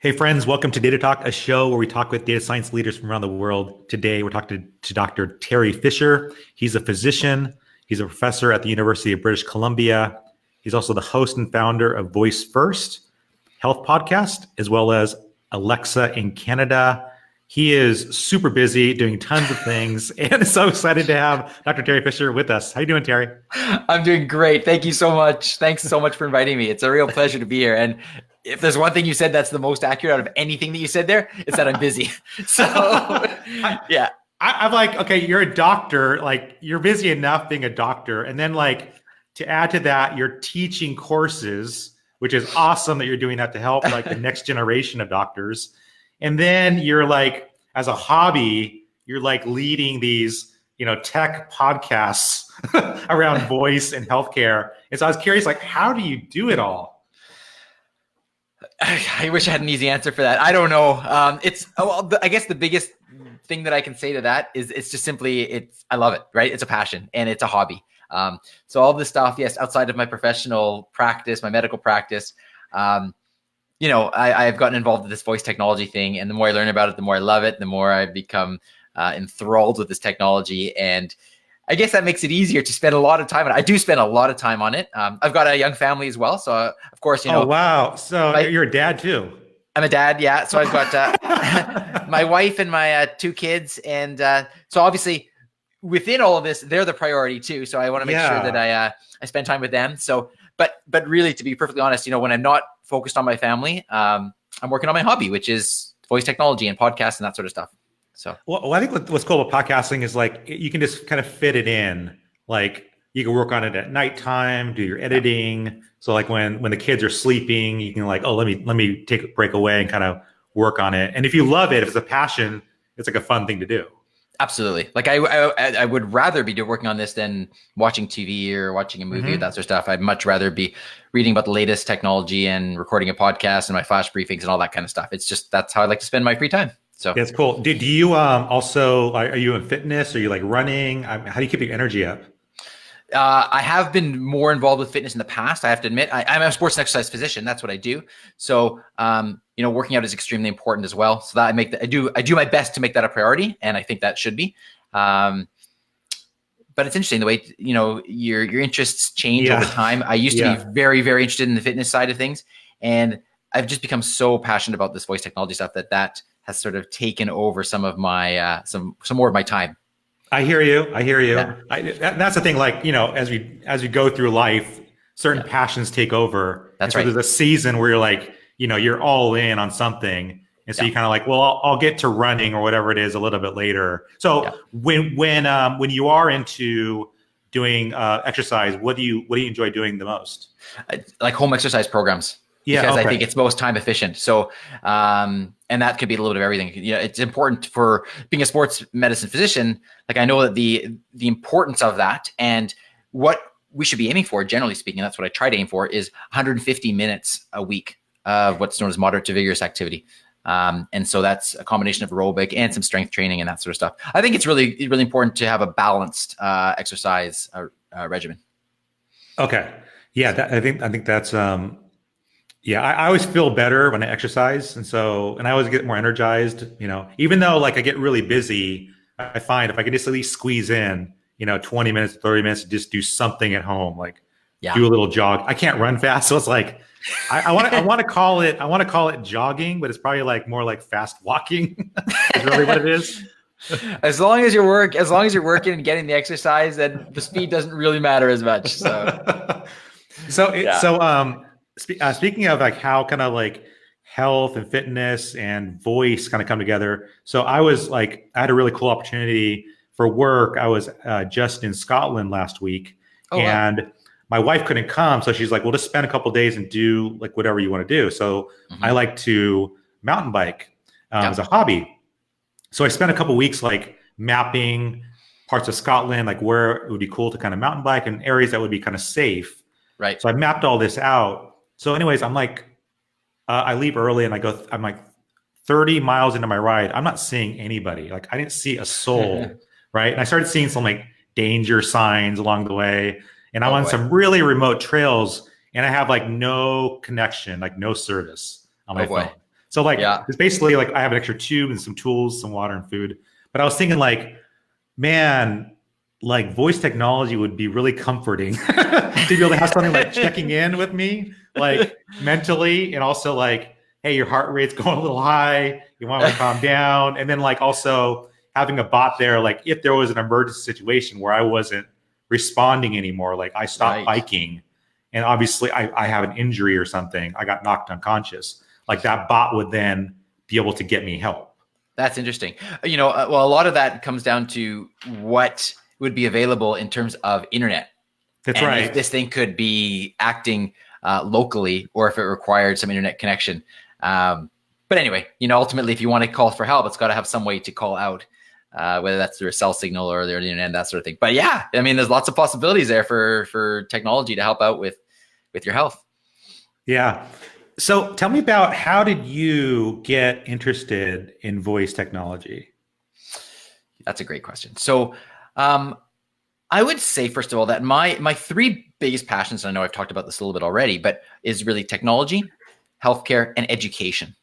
Hey friends, welcome to Data Talk, a show where we talk with data science leaders from around the world. Today, we're talking to Dr. Teri Fisher. He's a physician. He's a professor at the University of British Columbia. He's also the host and founder of Voice First Health Podcast, as well as Alexa in Canada. He is super busy doing tons of things, and so excited to have Dr. Teri Fisher with us. How you doing, Teri? I'm doing great. Thank you so much. Thanks so much for inviting me. It's a real pleasure to be here. And if there's one thing you said that's the most accurate out of anything that you said there, it's that I'm busy. So, yeah. I'm like, okay, you're a doctor, like you're busy enough being a doctor. And then like to add to that, you're teaching courses, which is awesome that you're doing that to help like the next generation of doctors. And then you're like, as a hobby, you're like leading these, tech podcasts around voice and healthcare. And so I was curious, like, how do you do it all? I wish I had an easy answer for that. I don't know. I guess the biggest thing that I can say to that is it's just simply, I love it, right? It's a passion and it's a hobby. So all this stuff, yes, outside of my professional practice, my medical practice, I've gotten involved with this voice technology thing, and the more I learn about it, the more I love it, the more I become enthralled with this technology. And I guess that makes it easier to spend a lot of time on it. I do spend a lot of time on it. I've got a young family as well. So of course, Oh, wow. So you're a dad too. I'm a dad. Yeah. So I've got my wife and my two kids. And so obviously within all of this, they're the priority too. So I want to make sure that I spend time with them. So, but really, to be perfectly honest, when I'm not focused on my family, I'm working on my hobby, which is voice technology and podcasts and that sort of stuff. So, well, I think what's cool about podcasting is like you can just kind of fit it in. Like you can work on it at nighttime, do your editing. So like when the kids are sleeping, you can like, oh, let me take a break away and kind of work on it. And if you love it, if it's a passion, it's like a fun thing to do. Absolutely. Like I would rather be working on this than watching TV or watching a movie or that sort of stuff. I'd much rather be reading about the latest technology and recording a podcast and my flash briefings and all that kind of stuff. It's just, that's how I like to spend my free time. So that's cool. Do you also, are you in fitness? Are you like running? How do you keep your energy up? I have been more involved with fitness in the past. I have to admit, I'm a sports and exercise physician. That's what I do. So, working out is extremely important as well. So that I do my best to make that a priority, and I think that should be. But it's interesting the way your interests change over time. I used to be very, very interested in the fitness side of things, and I've just become so passionate about this voice technology stuff that has sort of taken over some of my some more of my time. I hear you. Yeah. That's the thing. Like, as we go through life, certain passions take over. That's so right. There's a season where you're like, you're all in on something. And so you kind of like, well, I'll get to running or whatever it is a little bit later. So when you are into doing exercise, what do you enjoy doing the most? Like home exercise programs. Yeah, because okay. I think it's most time efficient. So, and that could be a little bit of everything. It's important for being a sports medicine physician. Like I know that the importance of that and what we should be aiming for, generally speaking, that's what I try to aim for, is 150 minutes a week of what's known as moderate to vigorous activity. And so that's a combination of aerobic and some strength training and that sort of stuff. I think it's really, really important to have a balanced exercise regimen. Okay. Yeah, I think that's I always feel better when I exercise. And I always get more energized, even though like I get really busy, I find if I can just at least squeeze in, 20 minutes, 30 minutes, to just do something at home, like do a little jog. I can't run fast. So it's like, I want to call it jogging, but it's probably like more like fast walking is really what it is. As long as you're working and getting the exercise, then the speed doesn't really matter as much. So, speaking of like how kind of like health and fitness and voice kind of come together. So I had a really cool opportunity for work. I was just in Scotland last week and my wife couldn't come. So she's like, well, just spend a couple of days and do like whatever you want to do. So I like to mountain bike as a hobby. So I spent a couple of weeks like mapping parts of Scotland, like where it would be cool to kind of mountain bike and areas that would be kind of safe. Right. So I mapped all this out. So anyways, I'm like, I leave early and I'm like 30 miles into my ride. I'm not seeing anybody. Like I didn't see a soul. Right. And I started seeing some like danger signs along the way. And I'm on some really remote trails and I have like no connection, like no service on my phone. So like, Yeah. it's basically like I have an extra tube and some tools, some water and food. But I was thinking like, man, like voice technology would be really comforting to be able to have something like checking in with me, like mentally, and also like, hey, your heart rate's going a little high, you want to calm down. And then like also having a bot there, like if there was an emergency situation where I wasn't responding anymore, like I stopped Right. biking and obviously I have an injury or something, I got knocked unconscious, like that bot would then be able to get me help. That's interesting. Well, a lot of that comes down to what would be available in terms of internet. That's and right. if this thing could be acting locally or if it required some internet connection. But anyway, ultimately, if you want to call for help, it's got to have some way to call out, whether that's through a cell signal or the internet, that sort of thing. But yeah, I mean, there's lots of possibilities there for technology to help out with your health. Yeah. So tell me about, how did you get interested in voice technology? That's a great question. So I would say, first of all, that my three biggest passions, and I know I've talked about this a little bit already, but is really technology, healthcare, and education.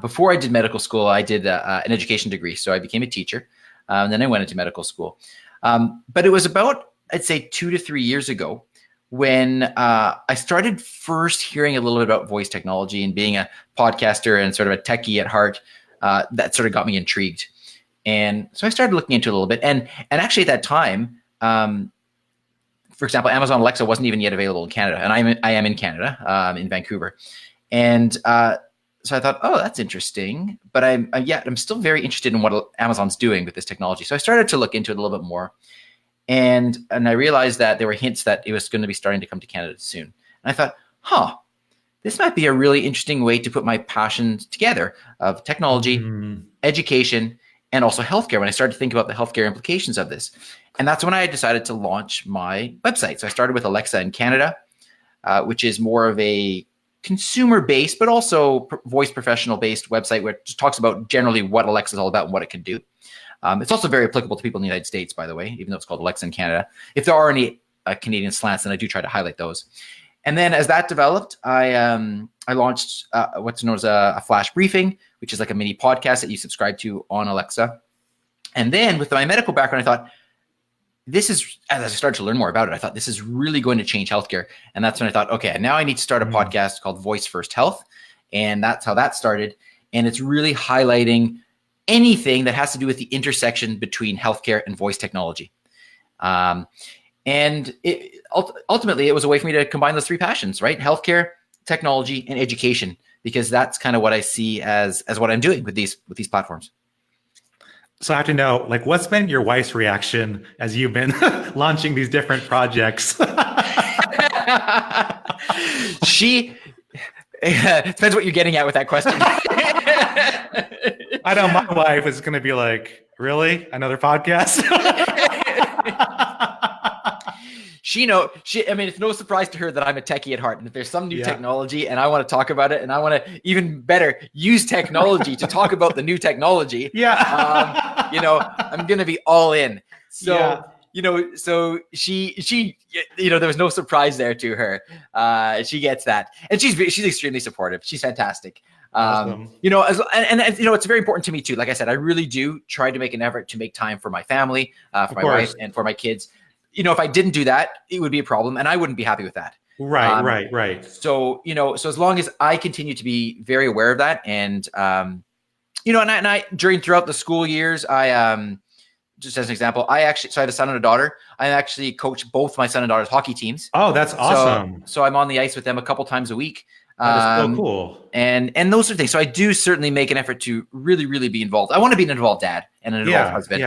Before I did medical school, I did an education degree. So I became a teacher, and then I went into medical school. But it was about, I'd say, 2 to 3 years ago when I started first hearing a little bit about voice technology, and being a podcaster and sort of a techie at heart, that sort of got me intrigued. And so I started looking into it a little bit. And actually at that time, for example, Amazon Alexa wasn't even yet available in Canada. And I am in Canada, in Vancouver. And so I thought, oh, that's interesting. But I'm still very interested in what Amazon's doing with this technology. So I started to look into it a little bit more. And I realized that there were hints that it was going to be starting to come to Canada soon. And I thought, this might be a really interesting way to put my passions together of technology, education, and also healthcare, when I started to think about the healthcare implications of this. And that's when I decided to launch my website. So I started with Alexa in Canada, which is more of a consumer-based, but also voice professional-based website, where it just talks about generally what Alexa is all about and what it can do. It's also very applicable to people in the United States, by the way, even though it's called Alexa in Canada. If there are any Canadian slants, then I do try to highlight those. And then as that developed, I launched what's known as a flash briefing, which is like a mini podcast that you subscribe to on Alexa. And then with my medical background, I thought, as I started to learn more about it, I thought this is really going to change healthcare. And that's when I thought, okay, now I need to start a podcast called Voice First Health. And that's how that started. And it's really highlighting anything that has to do with the intersection between healthcare and voice technology. And ultimately, it was a way for me to combine those three passions, right? Healthcare, technology, and education, because that's kind of what I see as what I'm doing with these platforms. So I have to know, like, what's been your wife's reaction as you've been launching these different projects? She depends what you're getting at with that question. I know my wife is going to be like, really? Another podcast? I mean, it's no surprise to her that I'm a techie at heart. And if there's some new technology and I want to talk about it, and I want to even better use technology to talk about the new technology, I'm going to be all in. So, so she, there was no surprise there to her. She gets that. And she's extremely supportive. She's fantastic. Awesome. It's very important to me too. Like I said, I really do try to make an effort to make time for my family, for my wife, and for my kids. If I didn't do that, it would be a problem, and I wouldn't be happy with that. Right. So, so as long as I continue to be very aware of that, and throughout the school years, I just as an example, I have a son and a daughter. I actually coach both my son and daughter's hockey teams. Oh, that's awesome. So I'm on the ice with them a couple times a week. That is so cool. And those sort of things. So I do certainly make an effort to really, really be involved. I want to be an involved dad and an involved husband.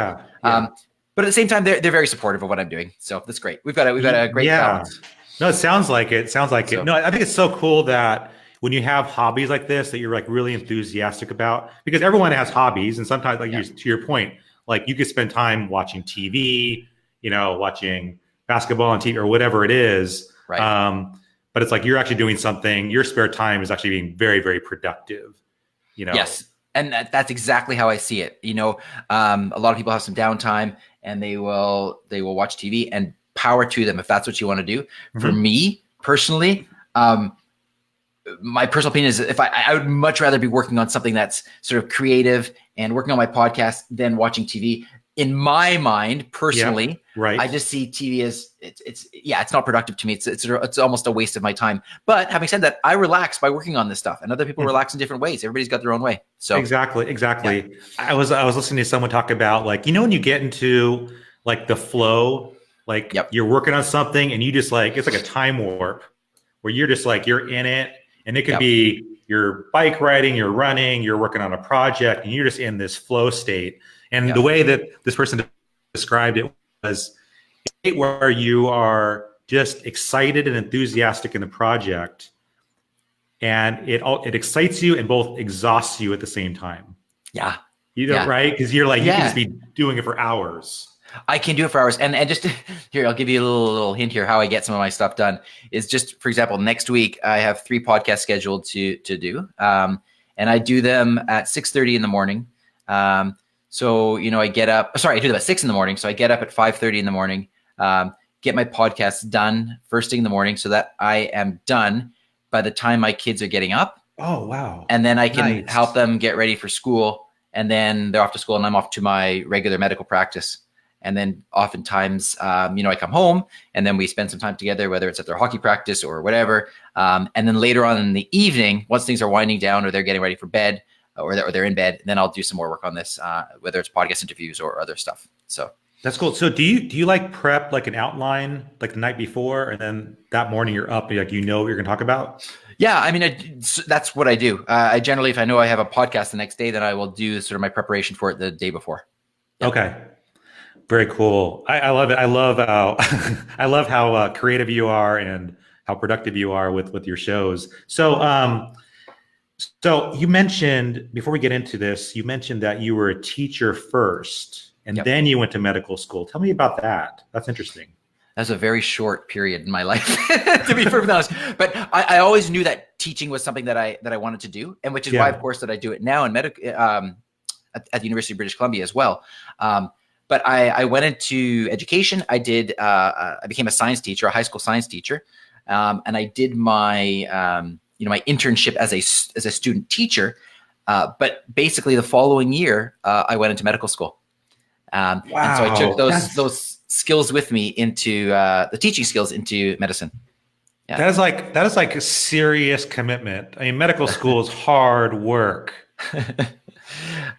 But at the same time, they're very supportive of what I'm doing. So that's great. We've got a great balance. No, it sounds like it. No, I think it's so cool that when you have hobbies like this that you're like really enthusiastic about, because everyone has hobbies, and sometimes, like to your point, like you could spend time watching TV, watching basketball on TV or whatever it is. Right. But it's like you're actually doing something. Your spare time is actually being very, very productive. Yes. And that's exactly how I see it. A lot of people have some downtime and they will watch TV, and power to them if that's what you want to do. For me personally, my personal opinion is if I would much rather be working on something that's sort of creative and working on my podcast than watching TV. In my mind, personally, right. I just see TV as it's not productive to me. It's almost a waste of my time. But having said that, I relax by working on this stuff, and other people relax in different ways. Everybody's got their own way. So exactly. Yeah. I was listening to someone talk about, like, when you get into like the flow, like you're working on something and you just like, it's like a time warp where you're just like, you're in it, and it could be you're bike riding, you're running, you're working on a project, and you're just in this flow state. And the way that this person described it was where you are just excited and enthusiastic in the project, and it excites you and both exhausts you at the same time. Yeah. Right? Because you're like, you can just be doing it for hours. I can do it for hours. And just here, I'll give you a little hint here how I get some of my stuff done is just, for example, next week, I have 3 podcasts scheduled to do. And I do them at 6:30 in the morning. So, I get up, I do them at 6 in the morning. So I get up at 5:30 in the morning, get my podcasts done first thing in the morning so that I am done by the time my kids are getting up. Oh, wow. And then I can help them get ready for school. And then they're off to school and I'm off to my regular medical practice. And then oftentimes, I come home and then we spend some time together, whether it's at their hockey practice or whatever. And then later on in the evening, once things are winding down or they're getting ready for bed or they're in bed, then I'll do some more work on this, whether it's podcast interviews or other stuff. So that's cool. So do you like prep like an outline like the night before, and then that morning you're up and what you're going to talk about? Yeah, I mean, that's what I do. I generally, if I know I have a podcast the next day, then I will do sort of my preparation for it the day before. Yeah. Okay. Very cool. I love it. I love how I love how creative you are and how productive you are with your shows. So so you mentioned, before we get into this, you mentioned that you were a teacher first and then you went to medical school. Tell me about that. That's interesting. That's a very short period in my life, to be perfectly honest. But I always knew that teaching was something that I wanted to do, and which is why, of course, that I do it now in at the University of British Columbia as well. But I went into education. I became a science teacher, a high school science teacher, and I did my my internship as a student teacher. But basically, the following year, I went into medical school. Wow. And so I took those skills with me into the teaching skills into medicine. Yeah. That is like a serious commitment. I mean, medical school is hard work.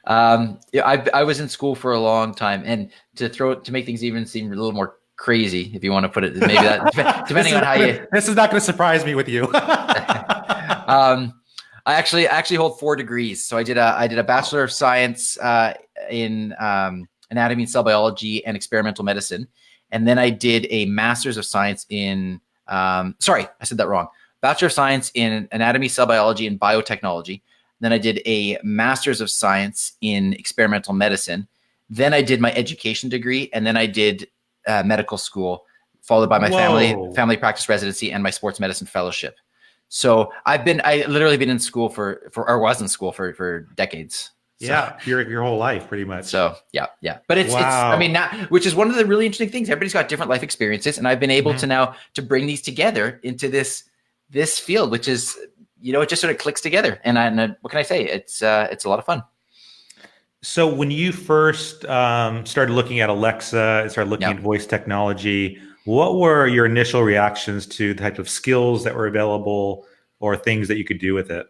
I was in school for a long time, and to make things even seem a little more crazy, if you want to put it, maybe that depending on how you. This is not going to surprise me with you. I actually hold 4 degrees. So I did a Bachelor of Science in anatomy and cell biology and experimental medicine, and then I did a Master's of Science in. Sorry, I said that wrong. Bachelor of Science in anatomy, cell biology, and biotechnology. Then I did a Master's of Science in experimental medicine. Then I did my education degree, and then I did medical school, followed by my family practice residency and my sports medicine fellowship. So I literally been in school was in school for decades. So, yeah, your whole life, pretty much. So yeah. But it's I mean, which is one of the really interesting things. Everybody's got different life experiences, and I've been able to now to bring these together into this field, which is. It just sort of clicks together, and what can I say? It's a lot of fun. So when you first started looking at Alexa and started looking at voice technology, what were your initial reactions to the type of skills that were available or things that you could do with it?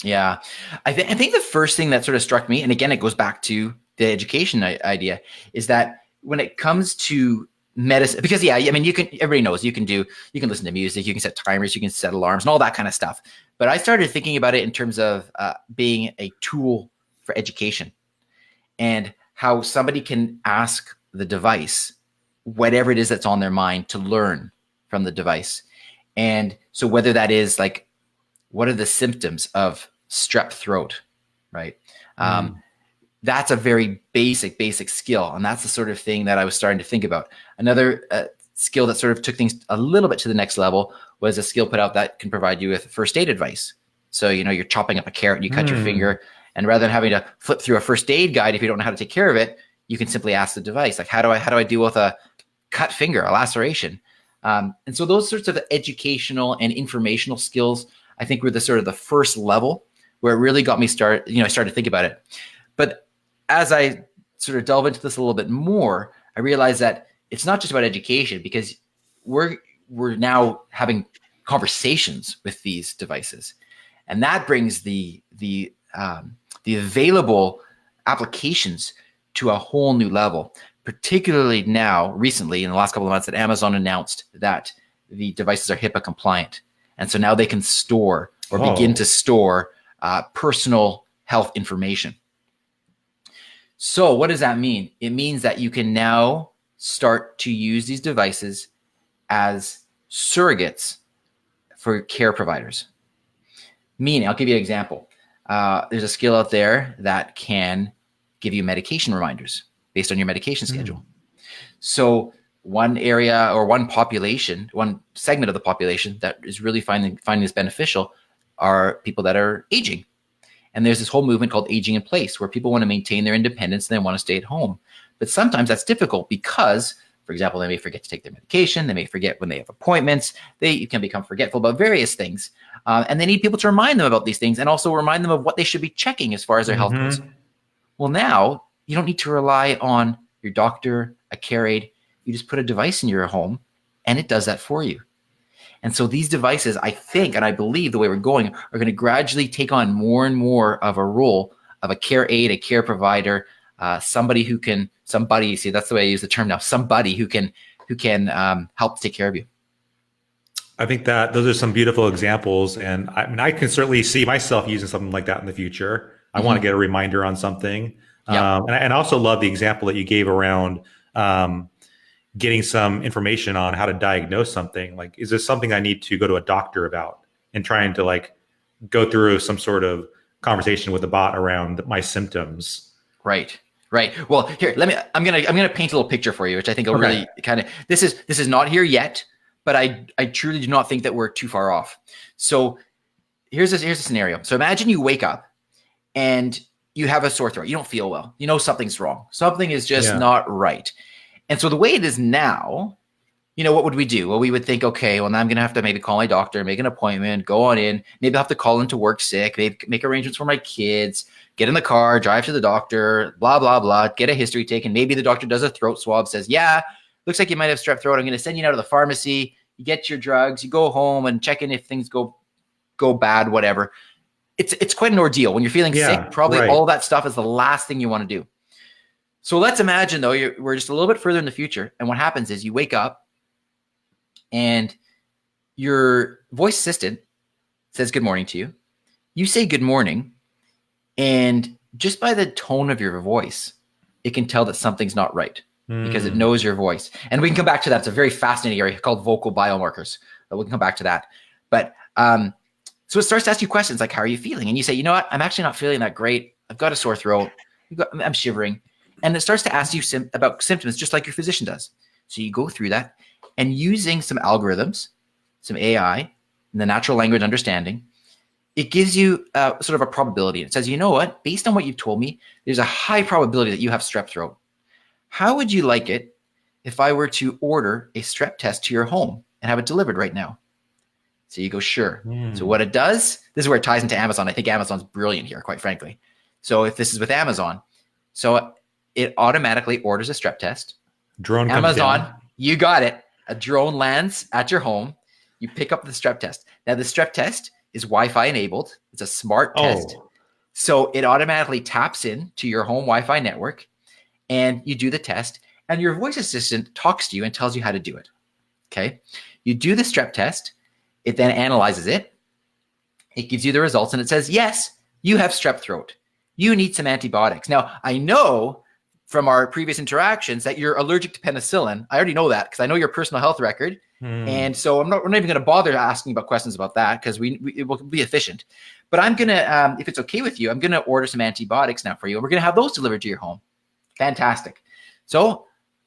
Yeah, I think the first thing that sort of struck me, and again, it goes back to the education idea, is that when it comes to medicine, because I mean, everybody knows you can listen to music, you can set timers, you can set alarms and all that kind of stuff. But I started thinking about it in terms of being a tool for education, and how somebody can ask the device whatever it is that's on their mind to learn from the device. And so whether that is like, what are the symptoms of strep throat, right? That's a very basic skill. And that's the sort of thing that I was starting to think about. Another skill that sort of took things a little bit to the next level was a skill put out that can provide you with first aid advice. So, you're chopping up a carrot and you cut your finger, and rather than having to flip through a first aid guide, if you don't know how to take care of it, you can simply ask the device, like, how do I deal with a cut finger, a laceration? And so those sorts of educational and informational skills, I think were the sort of the first level where it really got me started to think about it. But as I sort of delve into this a little bit more, I realized that it's not just about education, because we're now having conversations with these devices, and that brings the available applications to a whole new level. Particularly now, recently, in the last couple of months, that Amazon announced that the devices are HIPAA compliant, and so now they can store or begin to store personal health information. So what does that mean? It means that you can now start to use these devices as surrogates for care providers. Meaning, I'll give you an example. There's a skill out there that can give you medication reminders based on your medication schedule. So one area or one population, one segment of the population that is really finding this beneficial are people that are aging. And there's this whole movement called aging in place, where people want to maintain their independence and they want to stay at home. But sometimes that's difficult because, for example, they may forget to take their medication. They may forget when they have appointments. You can become forgetful about various things. And they need people to remind them about these things, and also remind them of what they should be checking as far as their health goes. Well, now you don't need to rely on your doctor, a care aide. You just put a device in your home and it does that for you. And so these devices, I think, and I believe the way we're going, are going to gradually take on more and more of a role of a care aide, a care provider, somebody, see, that's the way I use the term now, somebody who can help take care of you. I think that those are some beautiful examples. And I mean, I can certainly see myself using something like that in the future. I want to get a reminder on something. And I also love the example that you gave around getting some information on how to diagnose something. Like, is this something I need to go to a doctor about, and trying to like go through some sort of conversation with the bot around my symptoms? Right. Well, here, I'm gonna paint a little picture for you, which I think will really kind of, this is not here yet, but I truly do not think that we're too far off. So here's a scenario. So imagine you wake up and you have a sore throat. You don't feel well. You know something's wrong. Something is just not right. And so the way it is now, what would we do? Well, we would think, okay, well, now I'm going to have to maybe call my doctor, make an appointment, go on in. Maybe I'll have to call into work sick, maybe make arrangements for my kids, get in the car, drive to the doctor, blah, blah, blah, get a history taken. Maybe the doctor does a throat swab, says, yeah, looks like you might have strep throat. I'm going to send you now to the pharmacy. You get your drugs, you go home and check in if things go bad, whatever. It's quite an ordeal. When you're feeling sick, probably all that stuff is the last thing you want to do. So let's imagine, though, we're just a little bit further in the future. And what happens is you wake up and your voice assistant says good morning to you. You say good morning. And just by the tone of your voice, it can tell that something's not right because it knows your voice. And we can come back to that. It's a very fascinating area called vocal biomarkers. But we can come back to that. But so it starts to ask you questions like, how are you feeling? And you say, you know what? I'm actually not feeling that great. I've got a sore throat. I'm shivering. And it starts to ask you about symptoms, just like your physician does. So you go through that, and using some algorithms, some AI, and the natural language understanding, it gives you sort of a probability. It says, you know what? Based on what you've told me, there's a high probability that you have strep throat. How would you like it if I were to order a strep test to your home and have it delivered right now? So you go, sure. So what it does, this is where it ties into Amazon. I think Amazon's brilliant here, quite frankly. So if this is with Amazon, so it automatically orders a strep test. Drone comes Amazon, down. You got it. A drone lands at your home. You pick up the strep test. Now the strep test is Wi-Fi enabled. It's a smart test. So it automatically taps in to your home Wi-Fi network, and you do the test, and your voice assistant talks to you and tells you how to do it. Okay. You do the strep test. It then analyzes it. It gives you the results, and it says, yes, you have strep throat. You need some antibiotics. Now, I know from our previous interactions that you're allergic to penicillin. I already know that because I know your personal health record. And so we're not even going to bother asking about questions about that because it will be efficient. But I'm going to, if it's okay with you, I'm going to order some antibiotics now for you. And we're going to have those delivered to your home. Fantastic. So a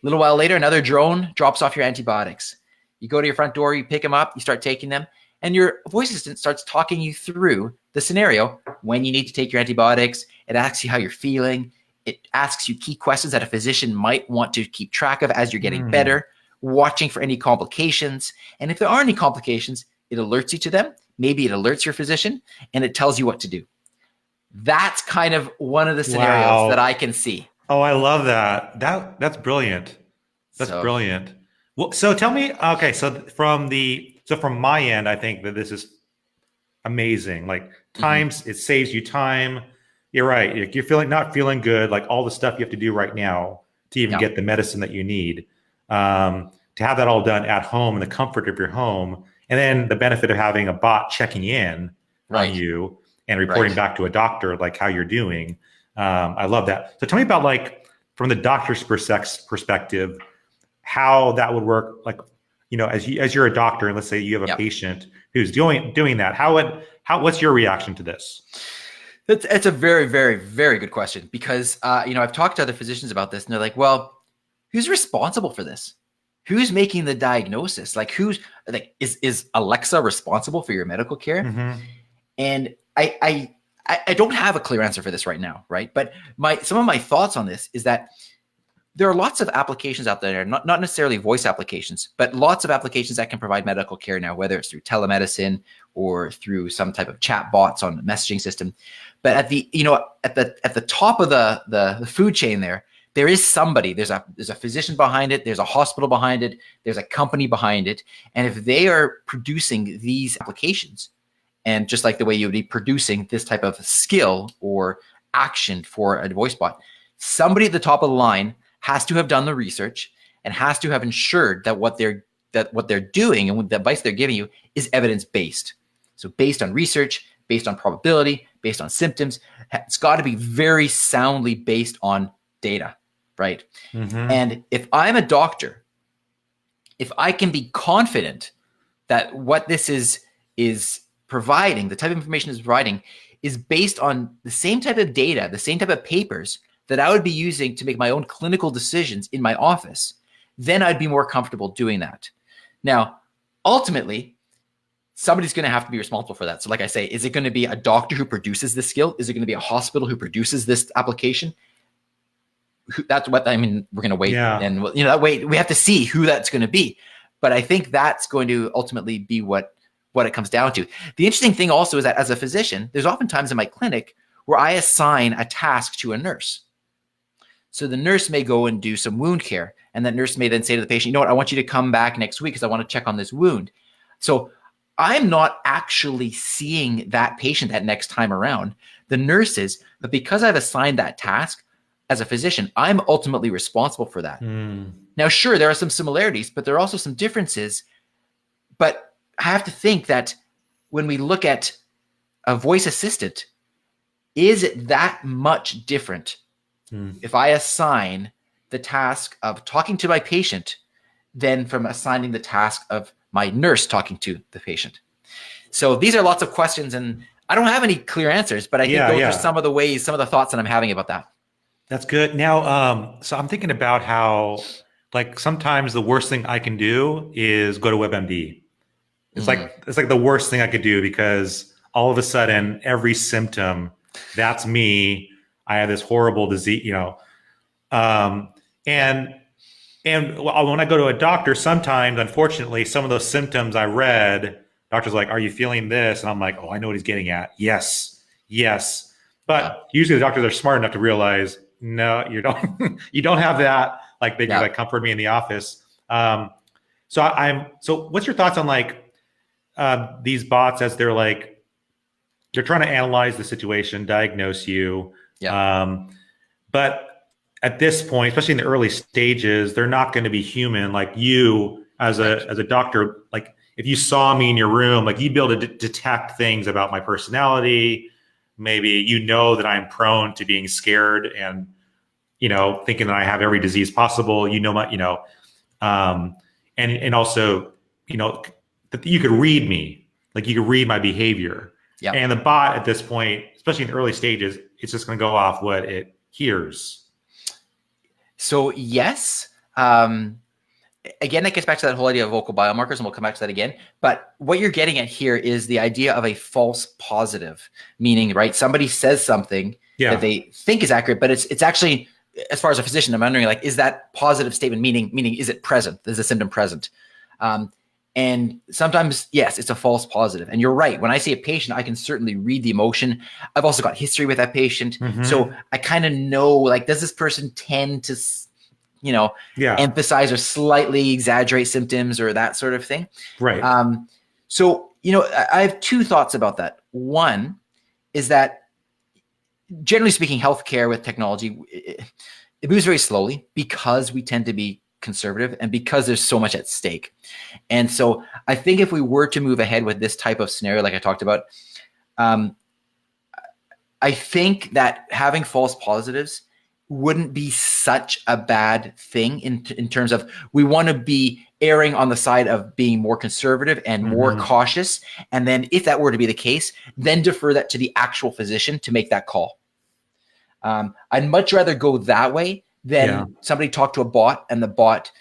little while later, another drone drops off your antibiotics. You go to your front door, you pick them up, you start taking them, and your voice assistant starts talking you through the scenario when you need to take your antibiotics. It asks you how you're feeling. It asks you key questions that a physician might want to keep track of as you're getting better, watching for any complications. And if there are any complications, it alerts you to them, maybe it alerts your physician and it tells you what to do. That's kind of one of the scenarios that I can see. Oh, I love that. That's brilliant. That's brilliant. Well, so tell me, okay, so from my end, I think that this is amazing. Like times, it saves you time. You're right. You're not feeling good, like all the stuff you have to do right now to even get the medicine that you need. To have that all done at home in the comfort of your home, and then the benefit of having a bot checking in on you and reporting back to a doctor like how you're doing. I love that. So tell me about, like, from the doctor's perspective, how that would work. Like, as you're a doctor, and let's say you have a patient who's doing that, what's your reaction to this? It's a very, very, very good question, because I've talked to other physicians about this, and they're like, well, who's responsible for this? Who's making the diagnosis? Like, is Alexa responsible for your medical care? Mm-hmm. And I don't have a clear answer for this right now, right? But some of my thoughts on this is that there are lots of applications out there, not necessarily voice applications, but lots of applications that can provide medical care now, whether it's through telemedicine or through some type of chat bots on the messaging system. But at the top of the food chain there is somebody. There's a physician behind it. There's a hospital behind it. There's a company behind it. And if they are producing these applications, and just like the way you would be producing this type of skill or action for a voice bot, somebody at the top of the line has to have done the research and has to have ensured that what they're doing and what the advice they're giving you is evidence-based. So based on research, based on probability, based on symptoms, it's got to be very soundly based on data, right? Mm-hmm. And if I'm a doctor, if I can be confident that what this is providing, the type of information it's providing, is based on the same type of data, the same type of papers that I would be using to make my own clinical decisions in my office, then I'd be more comfortable doing that. Now, ultimately, somebody's going to have to be responsible for that. So like I say, is it going to be a doctor who produces this skill? Is it going to be a hospital who produces this application? That's what, we're going to wait. And we have to see who that's going to be. But I think that's going to ultimately be what it comes down to. The interesting thing also is that as a physician, there's oftentimes in my clinic where I assign a task to a nurse. So the nurse may go and do some wound care, and that nurse may then say to the patient, you know what, I want you to come back next week because I want to check on this wound. So I'm not actually seeing that patient that next time around. The nurse is, but because I've assigned that task as a physician, I'm ultimately responsible for that. Now, sure, there are some similarities, but there are also some differences. But I have to think that when we look at a voice assistant, is it that much different if I assign the task of talking to my patient than from assigning the task of my nurse talking to the patient? So these are lots of questions, and I don't have any clear answers, but I think those are some of the thoughts that I'm having about that. That's good. Now, so I'm thinking about how, like, sometimes the worst thing I can do is go to WebMD. It's like the worst thing I could do, because all of a sudden every symptom, that's me. I have this horrible disease, and when I go to a doctor, sometimes, unfortunately, some of those symptoms I read, doctor's like, "Are you feeling this?" And I'm like, "Oh, I know what he's getting at. Yes." But usually the doctors are smart enough to realize, no, you don't. You don't have that. Like, they can like comfort me in the office. So what's your thoughts on, like, these bots, as they're trying to analyze the situation, diagnose you. But at this point, especially in the early stages, they're not going to be human. Like, you as a doctor, like, if you saw me in your room, like, you'd be able to detect things about my personality. Maybe that I'm prone to being scared and, thinking that I have every disease possible. And also, that you could read me, like, you could read my behavior. And the bot at this point, especially in the early stages, it's just going to go off what it hears. So yes, again, that gets back to that whole idea of vocal biomarkers, and we'll come back to that again. But what you're getting at here is the idea of a false positive, meaning, right, somebody says something that they think is accurate, but it's actually, as far as a physician, I'm wondering, like, is that positive statement meaning is it present? Is the symptom present? And sometimes, yes, it's a false positive. And you're right. When I see a patient, I can certainly read the emotion. I've also got history with that patient. So I kind of know, like, does this person tend to, Yeah. emphasize or slightly exaggerate symptoms or that sort of thing? Right. So, I have two thoughts about that. One is that, generally speaking, healthcare with technology, it moves very slowly because we tend to be conservative and because there's so much at stake. And so I think if we were to move ahead with this type of scenario, like I talked about, I think that having false positives wouldn't be such a bad thing in terms of, we want to be erring on the side of being more conservative and more cautious. And then if that were to be the case, then defer that to the actual physician to make that call. I'd much rather go that way than somebody talk to a bot and the bot,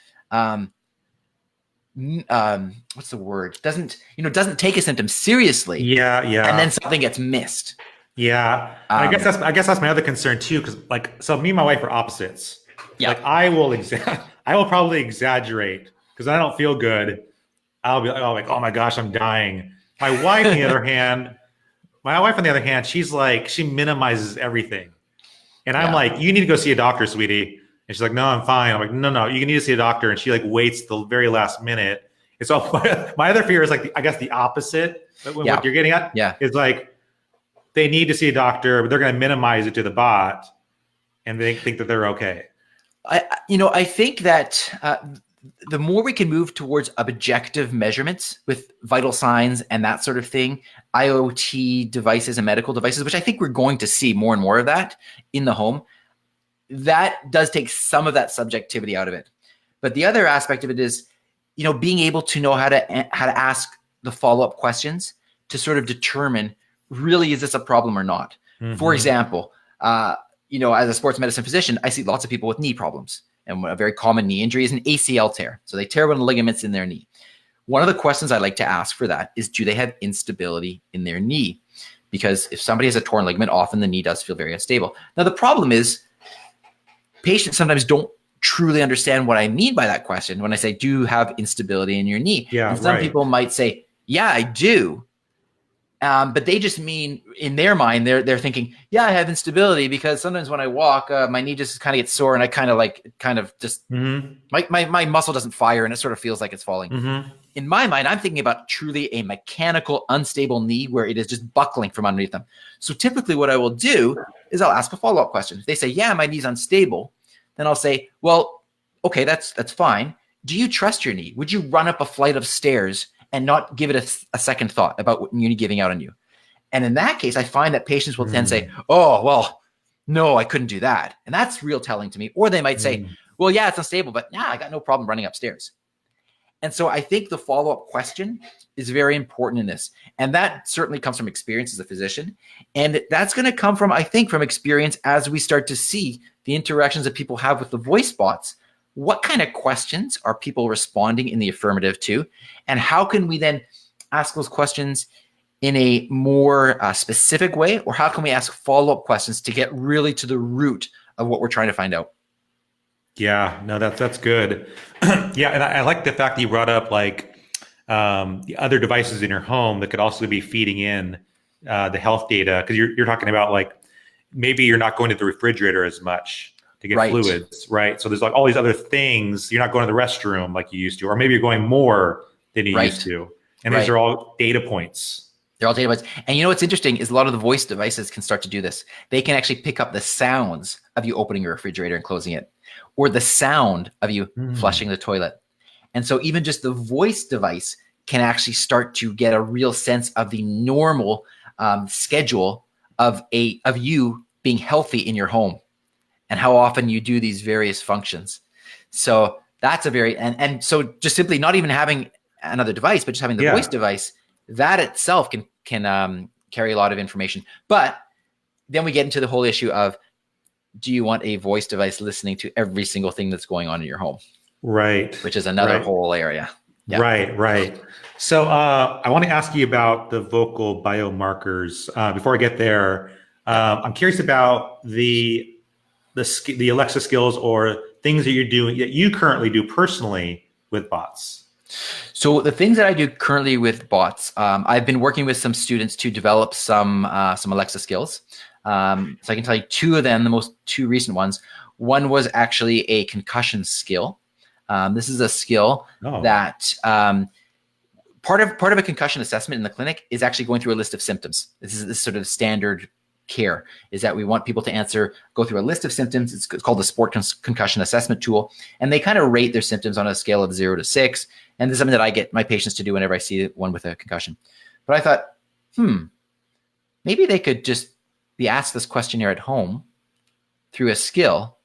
what's the word? Doesn't take a symptom seriously. Yeah. And then something gets missed. Yeah. I guess that's my other concern too. Cause so me and my wife are opposites. Yeah. Like I will probably exaggerate because I don't feel good. I'll be like, oh my gosh, I'm dying. My wife, on the other hand, she's like, she minimizes everything. And I'm like, you need to go see a doctor, sweetie. And she's like, no, I'm fine. I'm like, no, you need to see a doctor. And she like waits till the very last minute. And so my other fear is like, I guess the opposite. What you're getting at is like, they need to see a doctor, but they're going to minimize it to the bot, and they think that they're okay. I think that the more we can move towards objective measurements with vital signs and that sort of thing, IoT devices and medical devices, which I think we're going to see more and more of that in the home, that does take some of that subjectivity out of it. But the other aspect of it is, being able to know how to ask the follow-up questions to sort of determine, really, is this a problem or not? For example, as a sports medicine physician, I see lots of people with knee problems. And a very common knee injury is an ACL tear. So they tear one of the ligaments in their knee. One of the questions I like to ask for that is, do they have instability in their knee? Because if somebody has a torn ligament, often the knee does feel very unstable. Now, the problem is patients sometimes don't truly understand what I mean by that question when I say, do you have instability in your knee? Yeah, and some people might say, yeah, I do. But they just mean, in their mind, they're thinking, yeah, I have instability because sometimes when I walk, my knee just kind of gets sore and I kind of just, my muscle doesn't fire and it sort of feels like it's falling. In my mind, I'm thinking about truly a mechanical, unstable knee where it is just buckling from underneath them. So typically what I will do is I'll ask a follow-up question. If they say, yeah, my knee's unstable, then I'll say, well, okay, that's fine. Do you trust your knee? Would you run up a flight of stairs and not give it a second thought about what knee giving out on you? And in that case, I find that patients will then say, oh, well, no, I couldn't do that. And that's real telling to me. Or they might say, well, yeah, it's unstable, but I got no problem running upstairs. And so I think the follow-up question is very important in this. And that certainly comes from experience as a physician. And that's going to come from, I think, from experience as we start to see the interactions that people have with the voice bots. What kind of questions are people responding in the affirmative to? And how can we then ask those questions in a more specific way? Or how can we ask follow-up questions to get really to the root of what we're trying to find out? Yeah, no, that's good. Yeah, and I like the fact that you brought up like the other devices in your home that could also be feeding in the health data, because you're talking about like maybe you're not going to the refrigerator as much to get fluids, right? So there's like all these other things. You're not going to the restroom like you used to, or maybe you're going more than you used to. And these are all data points. They're all data points. And what's interesting is a lot of the voice devices can start to do this. They can actually pick up the sounds of you opening your refrigerator and closing it, or the sound of you flushing the toilet. And so even just the voice device can actually start to get a real sense of the normal schedule of you being healthy in your home and how often you do these various functions. So that's a very, and so just simply not even having another device, but just having the voice device, that itself can carry a lot of information. But then we get into the whole issue of, do you want a voice device listening to every single thing that's going on in your home? Right. Which is another whole area. Yeah. Right. So I want to ask you about the vocal biomarkers. Before I get there, I'm curious about the Alexa skills or things that you're doing that you currently do personally with bots. So the things that I do currently with bots, I've been working with some students to develop some Alexa skills. So I can tell you two of them, the two recent ones. One was actually a concussion skill. This is a skill that part of a concussion assessment in the clinic is actually going through a list of symptoms. This is this sort of standard care, is that we want people to go through a list of symptoms. It's called the Sport Concussion Assessment Tool. And they kind of rate their symptoms on a scale of 0 to 6. And this is something that I get my patients to do whenever I see one with a concussion. But I thought, maybe they could just be asked this questionnaire at home through a skill.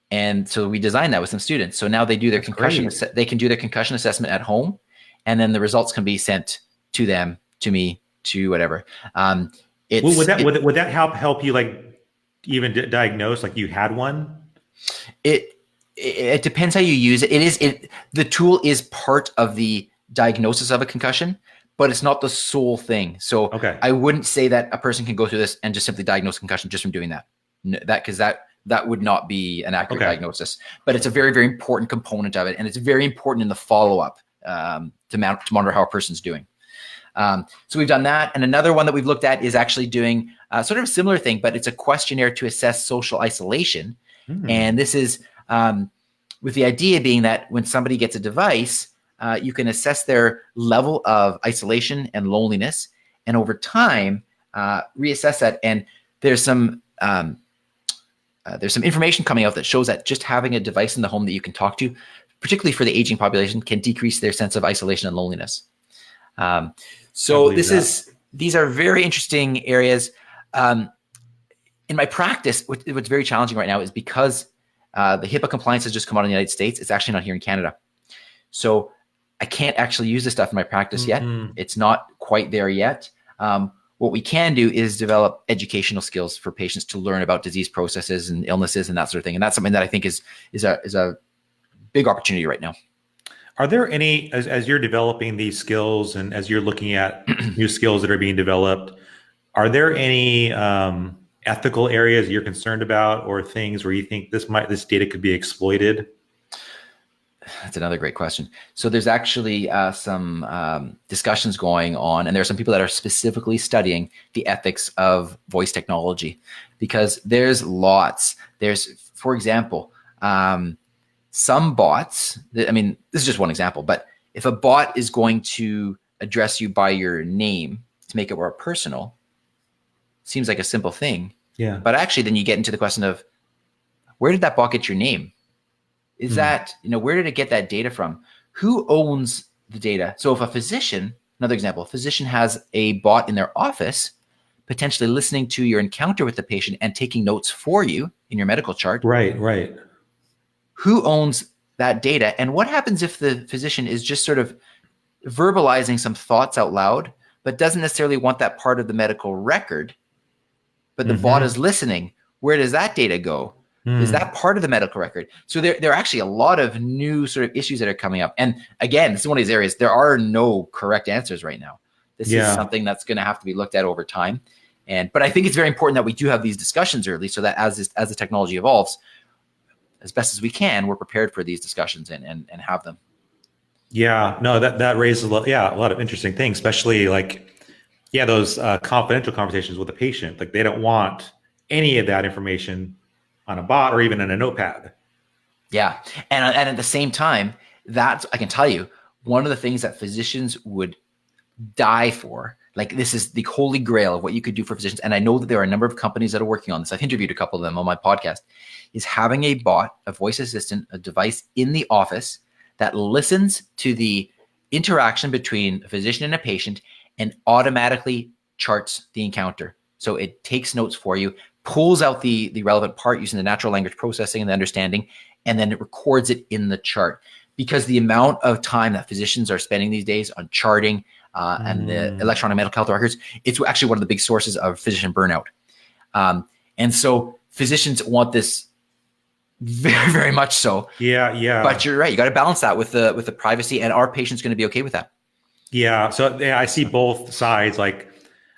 And so we designed that with some students. So now they do their they can do their concussion assessment at home, and then the results can be sent to them, to me, to whatever. Would that help you like even diagnose like you had one? It depends how you use it. The tool is part of the diagnosis of a concussion, but it's not the sole thing. So I wouldn't say that a person can go through this and just simply diagnose concussion just from doing that. Because that would not be an accurate diagnosis. But it's a very, very important component of it, and it's very important in the follow-up to monitor how a person's doing. So we've done that. And another one that we've looked at is actually doing sort of a similar thing, but it's a questionnaire to assess social isolation. And this is with the idea being that when somebody gets a device, you can assess their level of isolation and loneliness, and over time reassess that. And there's some information coming out that shows that just having a device in the home that you can talk to, particularly for the aging population, can decrease their sense of isolation and loneliness. So these are very interesting areas. In my practice, what's very challenging right now is because the HIPAA compliance has just come out in the United States. It's actually not here in Canada. So I can't actually use this stuff in my practice yet. It's not quite there yet. What we can do is develop educational skills for patients to learn about disease processes and illnesses and that sort of thing. And that's something that I think is a big opportunity right now. Are there any, as you're developing these skills and as you're looking at new skills that are being developed, are there any ethical areas you're concerned about, or things where you think this data could be exploited? That's another great question. So there's actually some discussions going on, and there are some people that are specifically studying the ethics of voice technology, because there's lots. For example, some bots, this is just one example, but if a bot is going to address you by your name to make it more personal, seems like a simple thing. Yeah. But actually then you get into the question of, where did that bot get your name? Is that, where did it get that data from? Who owns the data? So if a physician, another example, a physician has a bot in their office, potentially listening to your encounter with the patient and taking notes for you in your medical chart. Right. Who owns that data? And what happens if the physician is just sort of verbalizing some thoughts out loud, but doesn't necessarily want that part of the medical record, but the bot is listening? Where does that data go? Is that part of the medical record? So there are actually a lot of new sort of issues that are coming up. And again, this is one of these areas, there are no correct answers right now. This is something that's going to have to be looked at over time. But I think it's very important that we do have these discussions early, so that as the technology evolves, as best as we can, we're prepared for these discussions and have them. Yeah, no, that raises a lot of interesting things, especially those confidential conversations with the patient. Like, they don't want any of that information on a bot or even in a notepad. Yeah. And at the same time, I can tell you, one of the things that physicians would die for, like, this is the holy grail of what you could do for physicians. And I know that there are a number of companies that are working on this. I've interviewed a couple of them on my podcast, is having a bot, a voice assistant, a device in the office that listens to the interaction between a physician and a patient and automatically charts the encounter. So it takes notes for you, pulls out the relevant part using the natural language processing and the understanding, and then it records it in the chart. Because the amount of time that physicians are spending these days on charting and the electronic medical health records, it's actually one of the big sources of physician burnout. And so physicians want this very, very much so. Yeah. But you're right. You got to balance that with the privacy, and are patients going to be okay with that? Yeah. So I see both sides. Like,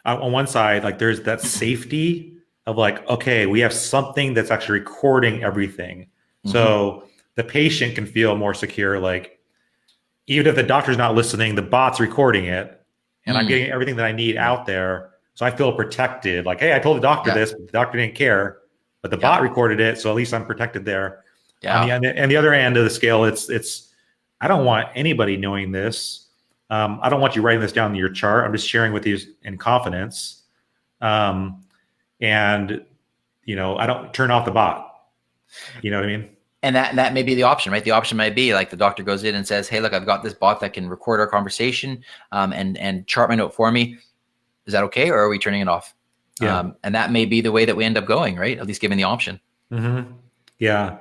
on one side, like, there's that safety of like, okay, we have something that's actually recording everything. So the patient can feel more secure. Like, even if the doctor's not listening, the bot's recording it, and I'm Mm. getting everything that I need out there. So I feel protected. Like, hey, I told the doctor Yeah. this, but the doctor didn't care, but the Yeah. bot recorded it, so at least I'm protected there. On Yeah. the other end of the scale, it's I don't want anybody knowing this. I don't want you writing this down in your chart. I'm just sharing with you in confidence. And I don't turn off the bot. You know what I mean? And that may be the option, right? The option might be like the doctor goes in and says, "Hey, look, I've got this bot that can record our conversation, and chart my note for me. Is that okay, or are we turning it off?" Yeah. And that may be the way that we end up going, right? At least giving the option. Mm-hmm. Yeah.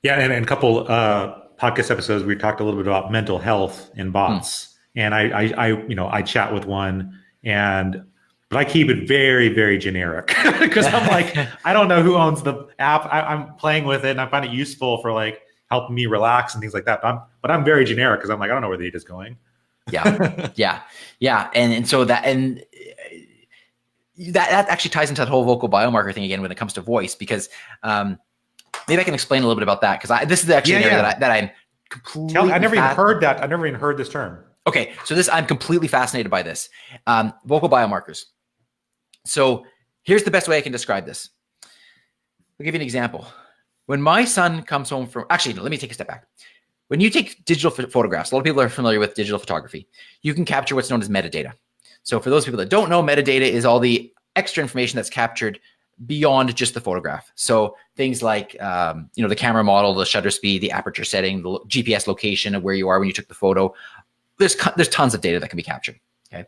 Yeah. And a couple podcast episodes, we talked a little bit about mental health in bots. And I chat with one, but I keep it very, very generic because I'm like, I don't know who owns the app. I'm playing with it and I find it useful for like helping me relax and things like that. But I'm very generic because I'm like, I don't know where the data's going. Yeah. And so that actually ties into that whole vocal biomarker thing again when it comes to voice, because maybe I can explain a little bit about that, because this is actually an area that I'm completely. I never even heard that. I never even heard this term. Okay, so I'm completely fascinated by this. Vocal biomarkers. So here's the best way I can describe this. I'll give you an example. When my son comes home from, actually, no, let me take a step back. When you take digital photographs, a lot of people are familiar with digital photography. You can capture what's known as metadata. So for those people that don't know, metadata is all the extra information that's captured beyond just the photograph. So things like, the camera model, the shutter speed, the aperture setting, the GPS location of where you are when you took the photo. There's tons of data that can be captured. Okay.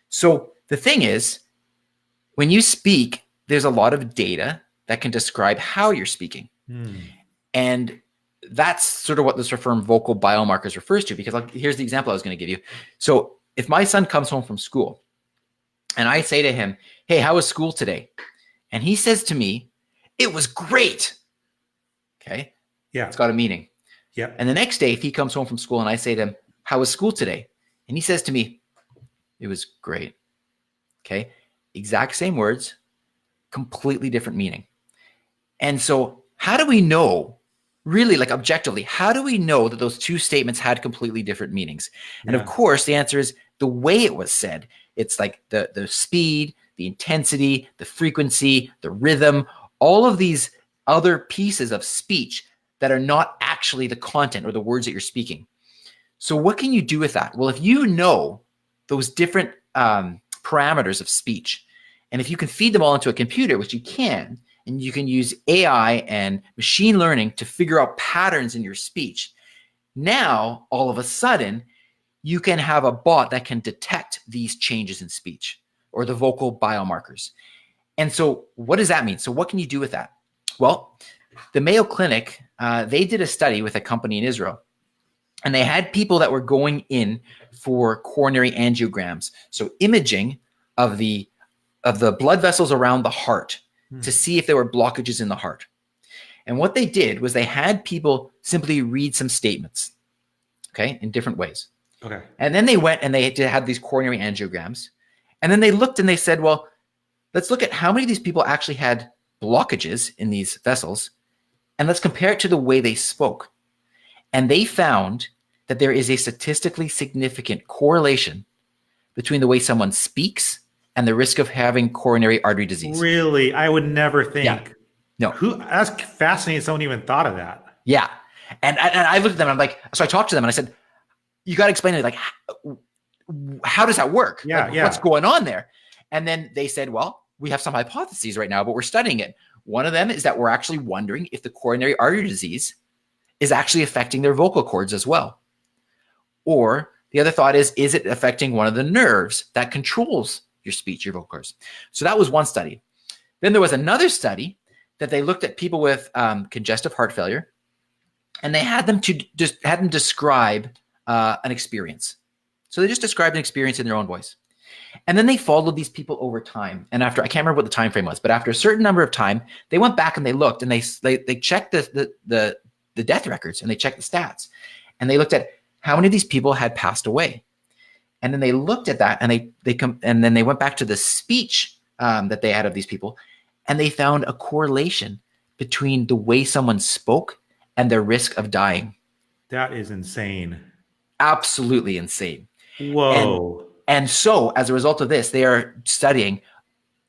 So the thing is, when you speak, there's a lot of data that can describe how you're speaking. And that's sort of what this term vocal biomarkers refers to, because here's the example I was going to give you. So if my son comes home from school and I say to him, "Hey, how was school today?" And he says to me, "It was great." Okay. Yeah. It's got a meaning. Yeah. And the next day, if he comes home from school and I say to him, "How was school today?" And he says to me, "It was great." Okay. Exact same words, completely different meaning. And so how do we know, really, like objectively, how do we know that those two statements had completely different meanings? And of course, the answer is the way it was said. It's like the speed, the intensity, the frequency, the rhythm, all of these other pieces of speech that are not actually the content or the words that you're speaking. So what can you do with that? Well, if you know those different parameters of speech, and if you can feed them all into a computer, which you can, and you can use AI and machine learning to figure out patterns in your speech, now all of a sudden you can have a bot that can detect these changes in speech or the vocal biomarkers. And so what does that mean? So what can you do with that? Well, the Mayo Clinic, they did a study with a company in Israel, and they had people that were going in for coronary angiograms, so imaging of the blood vessels around the heart to see if there were blockages in the heart. And what they did was they had people simply read some statements, okay, in different ways. Okay. And then they went and they had these coronary angiograms. And then they looked and they said, well, let's look at how many of these people actually had blockages in these vessels, and let's compare it to the way they spoke. And they found that there is a statistically significant correlation between the way someone speaks and the risk of having coronary artery disease. Really? I would never think. Yeah. No. That's fascinating. Someone even thought of that. Yeah. And I looked at them and I'm like, so I talked to them and I said, you got to explain to me, like, how does that work? Yeah, like, what's going on there? And then they said, well, we have some hypotheses right now, but we're studying it. One of them is that we're actually wondering if the coronary artery disease is actually affecting their vocal cords as well. Or the other thought is it affecting one of the nerves that controls your speech, your vocal cords? So that was one study. Then there was another study that they looked at people with congestive heart failure, and they had them describe an experience. So they just described an experience in their own voice. And then they followed these people over time. And after, I can't remember what the time frame was, but after a certain number of time, they went back and they looked and they checked the death records and they checked the stats. And they looked at how many of these people had passed away. And then they looked at that and then they went back to the speech that they had of these people, and they found a correlation between the way someone spoke and their risk of dying. That is insane. Absolutely insane. And Whoa. and so as a result of this, they are studying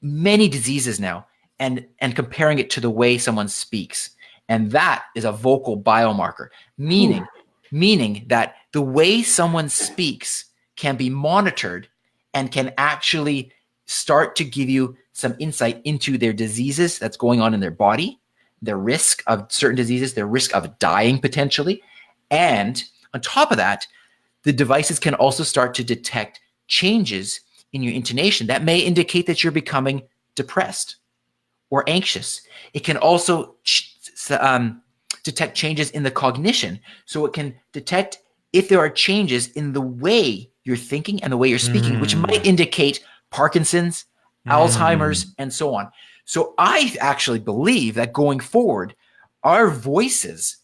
many diseases now and comparing it to the way someone speaks. And that is a vocal biomarker, Whew. meaning that the way someone speaks can be monitored and can actually start to give you some insight into their diseases that's going on in their body, their risk of certain diseases, their risk of dying potentially. And on top of that, the devices can also start to detect changes in your intonation that may indicate that you're becoming depressed or anxious. It can also detect changes in the cognition. So it can detect if there are changes in the way you're thinking and the way you're speaking, which might Mm, indicate Parkinson's, mm. Alzheimer's, and so on. So I actually believe that going forward, our voices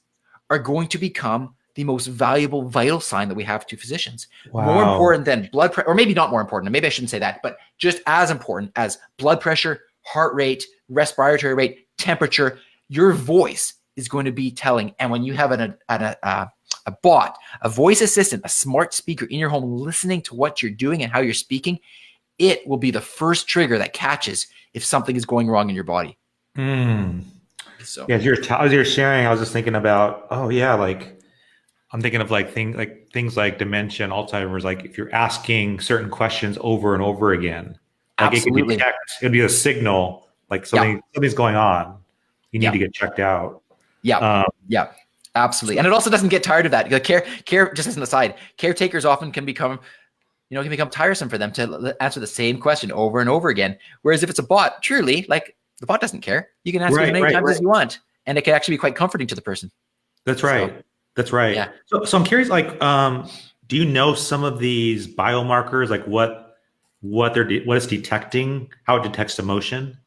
are going to become the most valuable vital sign that we have to physicians. More Wow. important than blood pressure, or maybe not more important, maybe I shouldn't say that, but just as important as blood pressure, heart rate, respiratory rate, temperature. Your voice is going to be telling. And when you have a bot, a voice assistant, a smart speaker in your home listening to what you're doing and how you're speaking, it will be the first trigger that catches if something is going wrong in your body. Mm. So Yeah, as you're sharing, I was just thinking about, oh yeah, like I'm thinking of things like dementia and Alzheimer's, like if you're asking certain questions over and over again, like it could absolutely. detect, it'd be a signal, like Yeah. something's going on. You need Yeah. to get checked out. Yeah. Um, Yeah. Absolutely. so, And it also doesn't get tired of that. The care, just as an aside, caretakers often can become, can become tiresome for them to answer the same question over and over again. Whereas if it's a bot, truly, like the bot doesn't care. You can ask it as right, many right, times right. as you want, and it can actually be quite comforting to the person. That's So right. That's right. yeah. So I'm curious, like, do you know some of these biomarkers, like what it's detecting, how it detects emotion?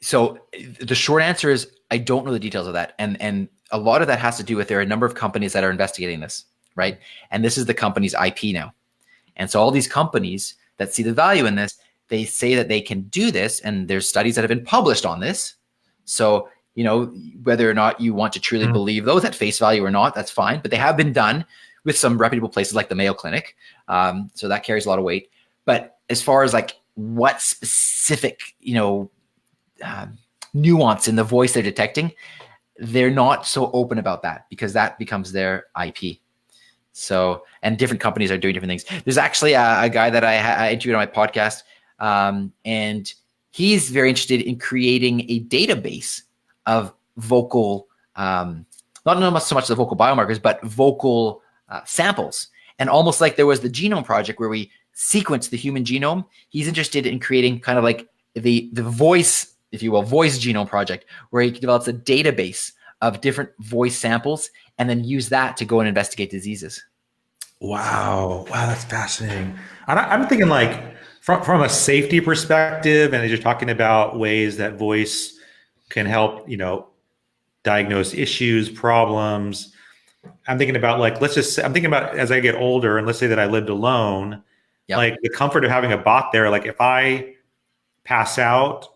So the short answer is I don't know the details of that, and a lot of that has to do with there are a number of companies that are investigating this, right? And this is the company's IP now. And so all these companies that see the value in this, they say that they can do this, and there's studies that have been published on this. So, whether or not you want to truly Mm. believe those at face value or not, that's fine. But they have been done with some reputable places like the Mayo Clinic. So that carries a lot of weight. But as far as like what specific, um, nuance in the voice they're detecting, they're not so open about that because that becomes their IP. So, and different companies are doing different things. There's actually a guy that I interviewed on my podcast, and he's very interested in creating a database of vocal, not so much the vocal biomarkers, but vocal samples. And almost like there was the genome project where we sequenced the human genome, he's interested in creating kind of like the voice, if you will, voice genome project, where he develops a database of different voice samples and then use that to go and investigate diseases. So, Wow. Wow, that's fascinating. I'm thinking like from a safety perspective, and as you're talking about ways that voice can help, diagnose issues, problems. I'm thinking about like I'm thinking about as I get older, and let's say that I lived alone, yep, like the comfort of having a bot there. Like if I pass out,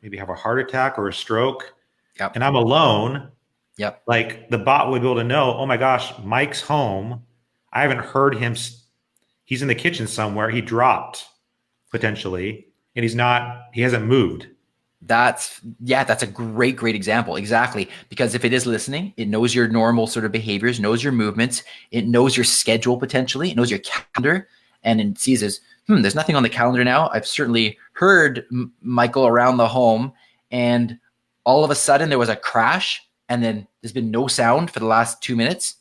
maybe have a heart attack or a stroke, yep, and I'm alone, yep. like the bot would be able to know, oh my gosh, Mike's home. I haven't heard him. He's in the kitchen somewhere. He dropped potentially, and he hasn't moved. That's a great example. Exactly. Because if it is listening, it knows your normal sort of behaviors, knows your movements, it knows your schedule potentially, it knows your calendar, and it sees as, there's nothing on the calendar now. I've certainly heard Michael around the home, and all of a sudden there was a crash, and then there's been no sound for the last 2 minutes.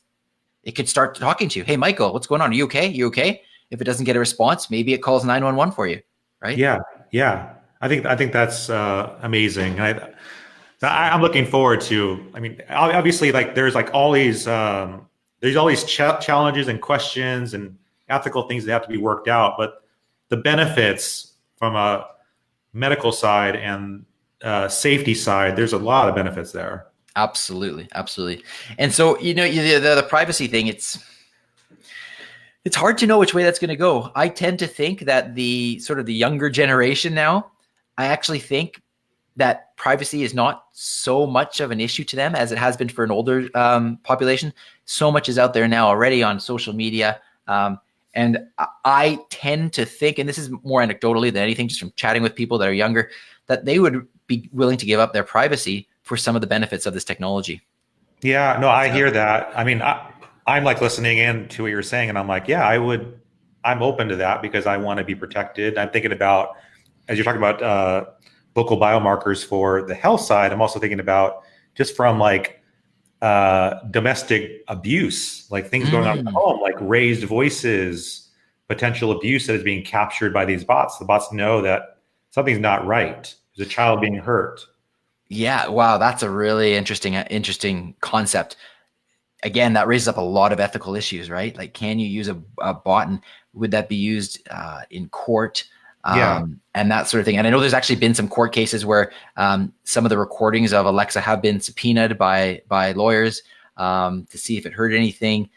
It could start talking to you. Hey, Michael, what's going on? Are you okay? You okay? If it doesn't get a response, maybe it calls 911 for you, right? Yeah, yeah. I think that's amazing. I'm looking forward to. I mean, obviously, like there's all these challenges and questions and ethical things that have to be worked out. But the benefits from a medical side and safety side, there's a lot of benefits there. Absolutely, absolutely. And so, the privacy thing, it's hard to know which way that's going to go. I tend to think that the sort of the younger generation now, I actually think that privacy is not so much of an issue to them as it has been for an older population. So much is out there now already on social media. And I tend to think, and this is more anecdotally than anything, just from chatting with people that are younger, that they would be willing to give up their privacy for some of the benefits of this technology. Yeah, no, I hear that. I mean, I'm like listening in to what you're saying, and I'm like, yeah, I'm open to that because I want to be protected. I'm thinking about, as you're talking about local biomarkers for the health side, I'm also thinking about just from like domestic abuse, like things going on at home, like raised voices, potential abuse that is being captured by these bots. The bots know that something's not right. There's a child being hurt. Yeah, wow, that's a really interesting concept. Again, that raises up a lot of ethical issues, right? Like, can you use a bot, and would that be used in court? Yeah. And that sort of thing. And I know there's actually been some court cases where some of the recordings of Alexa have been subpoenaed by lawyers to see if it heard anything.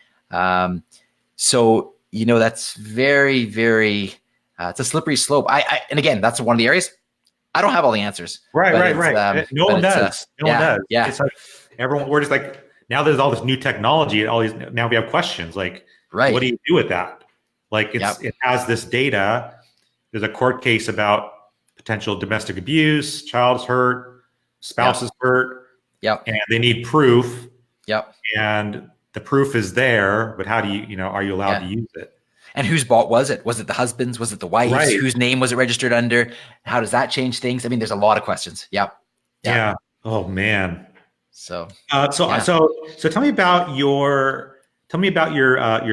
So, that's very, very, it's a slippery slope. And again, that's one of the areas. I don't have all the answers. Right. No one does. No one does. Yeah. It's like we're just like, now there's all this new technology and now we have questions like, right. What do you do with that? Like it has this data. There's a court case about potential domestic abuse, child's hurt, spouse is hurt. Yep. And they need proof. Yep. And the proof is there, but how do are you allowed to use it? And whose bot was it? Was it the husband's? Was it the wife's? Right. Whose name was it registered under? How does that change things? I mean, there's a lot of questions. Yep. Yeah. Oh man. So tell me about your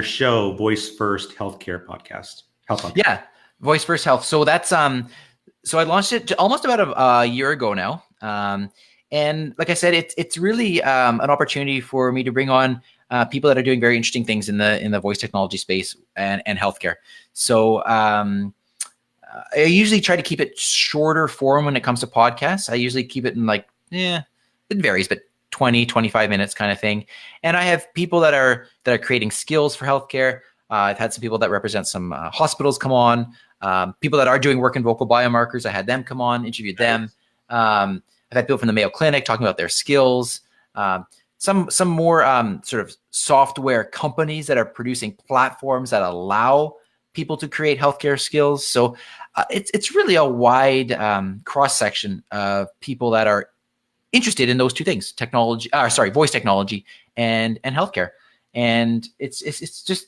show, Voice First Healthcare Podcast. Health podcast. Yeah. Voice First Health. So that's so I launched it almost about a year ago now. And like I said, it's really an opportunity for me to bring on people that are doing very interesting things in the voice technology space and healthcare. So I usually try to keep it shorter form when it comes to podcasts. I usually keep it in it varies, but 20, 25 minutes kind of thing. And I have people that are creating skills for healthcare. I've had some people that represent some hospitals come on. People that are doing work in vocal biomarkers, I had them come on, interviewed them. I've had people from the Mayo Clinic talking about their skills. Some more sort of software companies that are producing platforms that allow people to create healthcare skills. So it's really a wide cross section of people that are interested in those two things: voice technology and healthcare. And it's just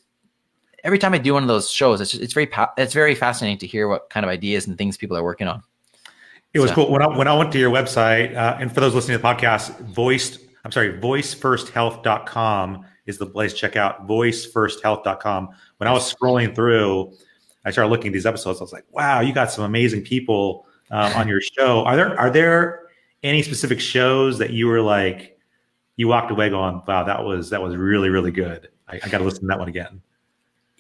every time I do one of those shows, it's very fascinating to hear what kind of ideas and things people are working on. It was cool when I went to your website, and for those listening to the podcast, voicefirst.health.com is the place to check out. Voicefirst.health.com. When I was scrolling through, I started looking at these episodes. I was like, wow, you got some amazing people on your show. Are there any specific shows that you were like, you walked away going, wow, that was really, really good. I got to listen to that one again.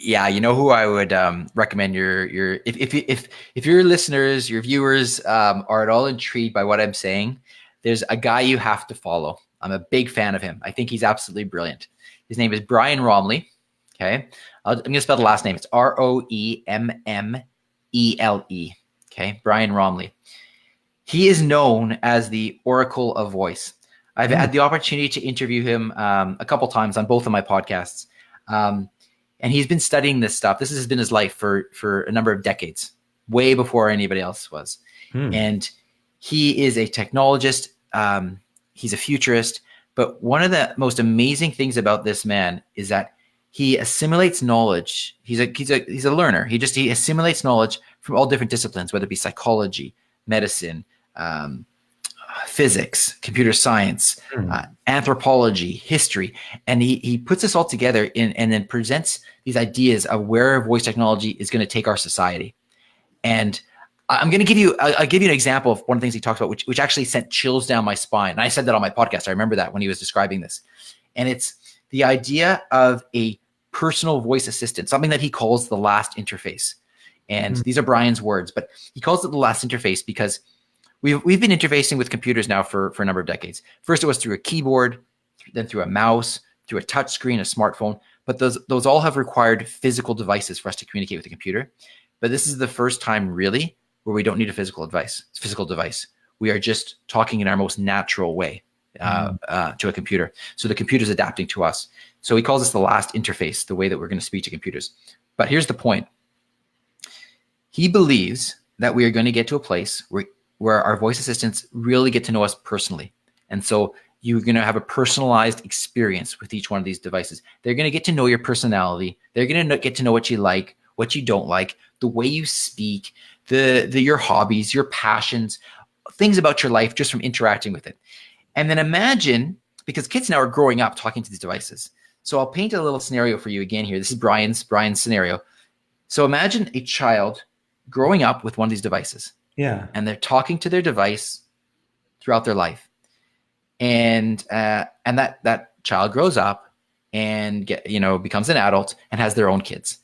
Yeah, you know who I would recommend if your listeners, your viewers are at all intrigued by what I'm saying, there's a guy you have to follow. I'm a big fan of him. I think he's absolutely brilliant. His name is Brian Romley. Okay, I'm going to spell the last name. It's Roemmele. Okay, Brian Romley. He is known as the Oracle of Voice. I've had the opportunity to interview him a couple times on both of my podcasts. And he's been studying this stuff. This has been his life for a number of decades, way before anybody else was. And he is a technologist. He's a futurist. But one of the most amazing things about this man is that he assimilates knowledge. He's a learner. He assimilates knowledge from all different disciplines, whether it be psychology, medicine, physics, computer science, anthropology, history, and he puts this all together and then presents these ideas of where voice technology is going to take our society. And I'm going to give you I'll give you an example of one of the things he talks about, which actually sent chills down my spine. And I said that on my podcast. I remember that when he was describing this. And it's the idea of a personal voice assistant, something that he calls the last interface. And these are Brian's words, but he calls it the last interface because we've been interfacing with computers now for a number of decades. First, it was through a keyboard, then through a mouse, through a touch screen, a smartphone. But those all have required physical devices for us to communicate with the computer. But this is the first time really where we don't need a physical device. We are just talking in our most natural way to a computer. So the computer's adapting to us. So he calls this the last interface, the way that we're going to speak to computers. But here's the point. He believes that we are going to get to a place where our voice assistants really get to know us personally. And so you're going to have a personalized experience with each one of these devices. They're going to get to know your personality. They're going to get to know what you like, what you don't like, the way you speak, your hobbies, your passions, things about your life just from interacting with it. And then imagine, because kids now are growing up talking to these devices. So I'll paint a little scenario for you again here. This is Brian's scenario. So imagine a child growing up with one of these devices. Yeah. And they're talking to their device throughout their life. And that child grows up and becomes an adult and has their own kids.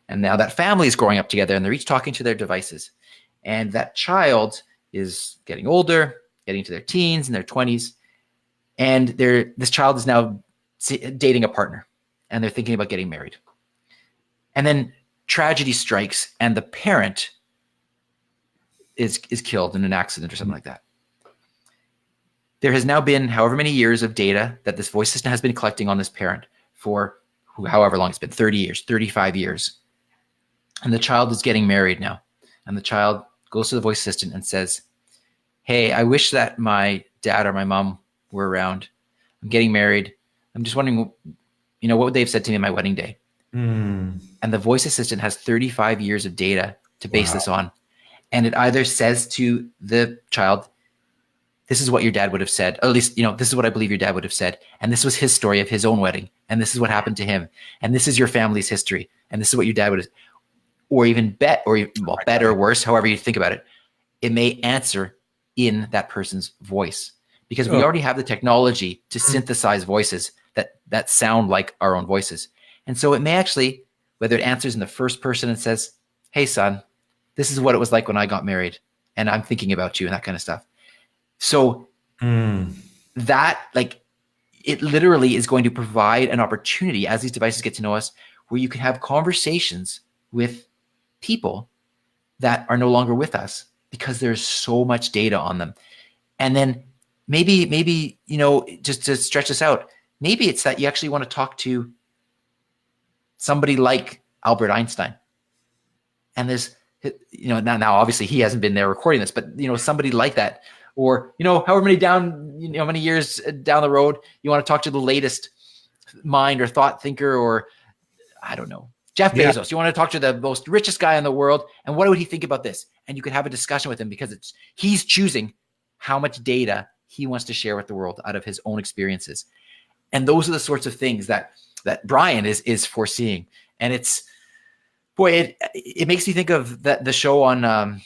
And now that family is growing up together and they're each talking to their devices. And that child is getting older, getting to their teens and their 20s. And this child is now dating a partner and they're thinking about getting married. And then tragedy strikes and the parent is killed in an accident or something like that. There has now been however many years of data that this voice system has been collecting on this parent for however long it's been, 30 years, 35 years. And the child is getting married now. And the child goes to the voice assistant and says, hey, I wish that my dad or my mom were around. I'm getting married. I'm just wondering, what would they have said to me on my wedding day? And the voice assistant has 35 years of data to base this on. And it either says to the child, this is what your dad would have said. Or at least, this is what I believe your dad would have said. And this was his story of his own wedding. And this is what happened to him. And this is your family's history. And this is what your dad would have, or even better or worse, however you think about it. It may answer in that person's voice because we already have the technology to synthesize voices that sound like our own voices. And so it may actually, whether it answers in the first person and says, hey, son, this is what it was like when I got married and I'm thinking about you and that kind of stuff. So that it literally is going to provide an opportunity as these devices get to know us where you can have conversations with people that are no longer with us because there's so much data on them. And then maybe, just to stretch this out, maybe it's that you actually want to talk to somebody like Albert Einstein. And there's, now obviously he hasn't been there recording this, but somebody like that, or, however many years down the road, you want to talk to the latest mind or thought thinker, or I don't know, Jeff Bezos. You want to talk to the most richest guy in the world. And what would he think about this? And you could have a discussion with him because he's choosing how much data he wants to share with the world out of his own experiences. And those are the sorts of things that Brian is foreseeing. And it makes me think of the show on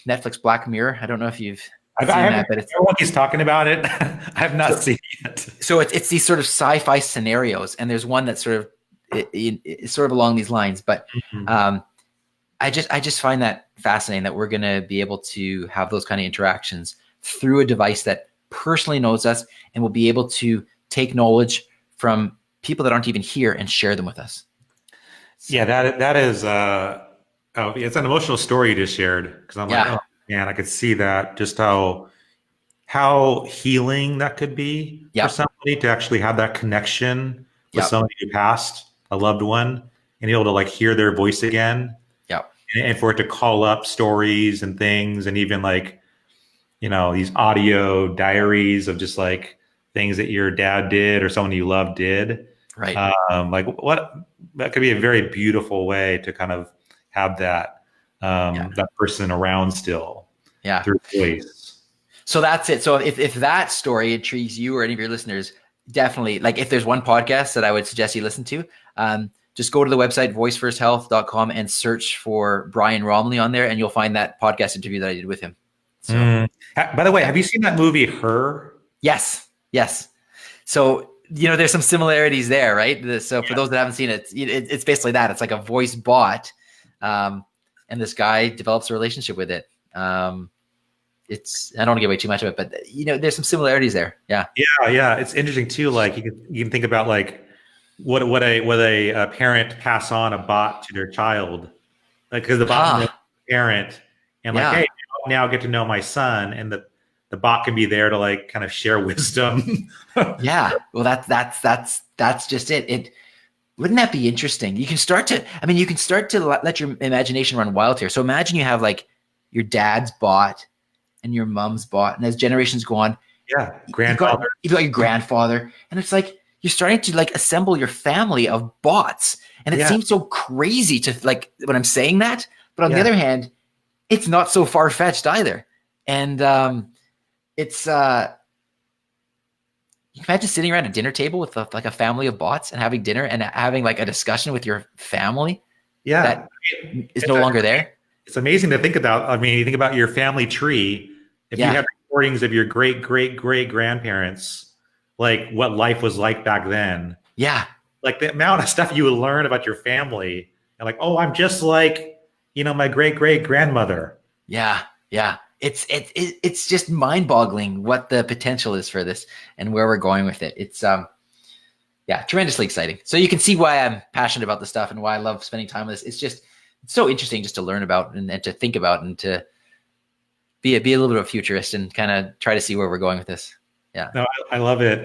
Netflix, Black Mirror. I don't know if you've seen that, but it's everyone keeps talking about it. I have not seen it. So it's these sort of sci-fi scenarios, and there's one that's sort of it's sort of along these lines. But I just find that fascinating that we're going to be able to have those kind of interactions through a device that personally knows us and will be able to take knowledge from people that aren't even here and share them with us. Yeah, that is it's an emotional story you just shared because I'm like, oh man, I could see that, just how healing that could be for somebody to actually have that connection with somebody who passed, a loved one, and be able to hear their voice again. And for it to call up stories and things, and even these audio diaries of just things that your dad did or someone you love did. Right. That could be a very beautiful way to kind of have that person around still through voice. So that's it. So if that story intrigues you or any of your listeners, definitely, if there's one podcast that I would suggest you listen to, just go to the website, voicefirst.health.com, and search for Brian Romley on there, and you'll find that podcast interview that I did with him. So, by the way, have you seen that movie, Her? Yes. So, there's some similarities there, right? So for those that haven't seen it, it's basically that. It's like a voice bot, and this guy develops a relationship with it. I don't want to give away too much of it, but there's some similarities there. Yeah. It's interesting too. You can think about would a parent pass on a bot to their child, because the bot knows the parent, and hey, now get to know my son, and the bot can be there to like kind of share wisdom. Yeah. Well, that's just it. Wouldn't that be interesting? You can start to, let your imagination run wild here. So imagine you have like your dad's bot and your mom's bot, and as generations go on, Yeah, grandfather. You've got your grandfather, and it's like you're starting to like assemble your family of bots, and it seems so crazy to like when I'm saying that, but on the other hand, it's not so far fetched either. And it's you can imagine sitting around a dinner table with like a family of bots and having dinner and having like a discussion with your family. Yeah, that is no longer there. It's amazing to think about. I mean, you think about your family tree. If you have recordings of your great great great grandparents, like what life was like back then. Yeah. Like the amount of stuff you would learn about your family, and like, oh, I'm just like, my great great grandmother. Yeah. Yeah. It's just mind boggling what the potential is for this and where we're going with it. It's tremendously exciting. So you can see why I'm passionate about this stuff and why I love spending time with this. It's so interesting just to learn about and to think about and to be a little bit of a futurist and kind of try to see where we're going with this. Yeah. No, I love it.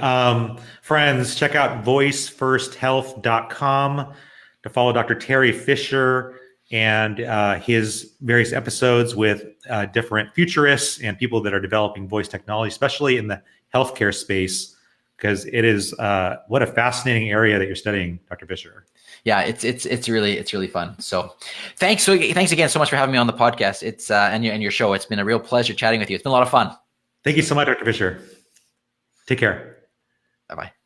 Friends, check out voicefirst.health.com to follow Dr. Teri Fisher and his various episodes with different futurists and people that are developing voice technology, especially in the healthcare space, because it is what a fascinating area that you're studying, Dr. Fisher. Yeah, it's really fun. So thanks again so much for having me on the podcast. It's and your show. It's been a real pleasure chatting with you. It's been a lot of fun. Thank you so much, Dr. Fisher. Take care. Bye-bye.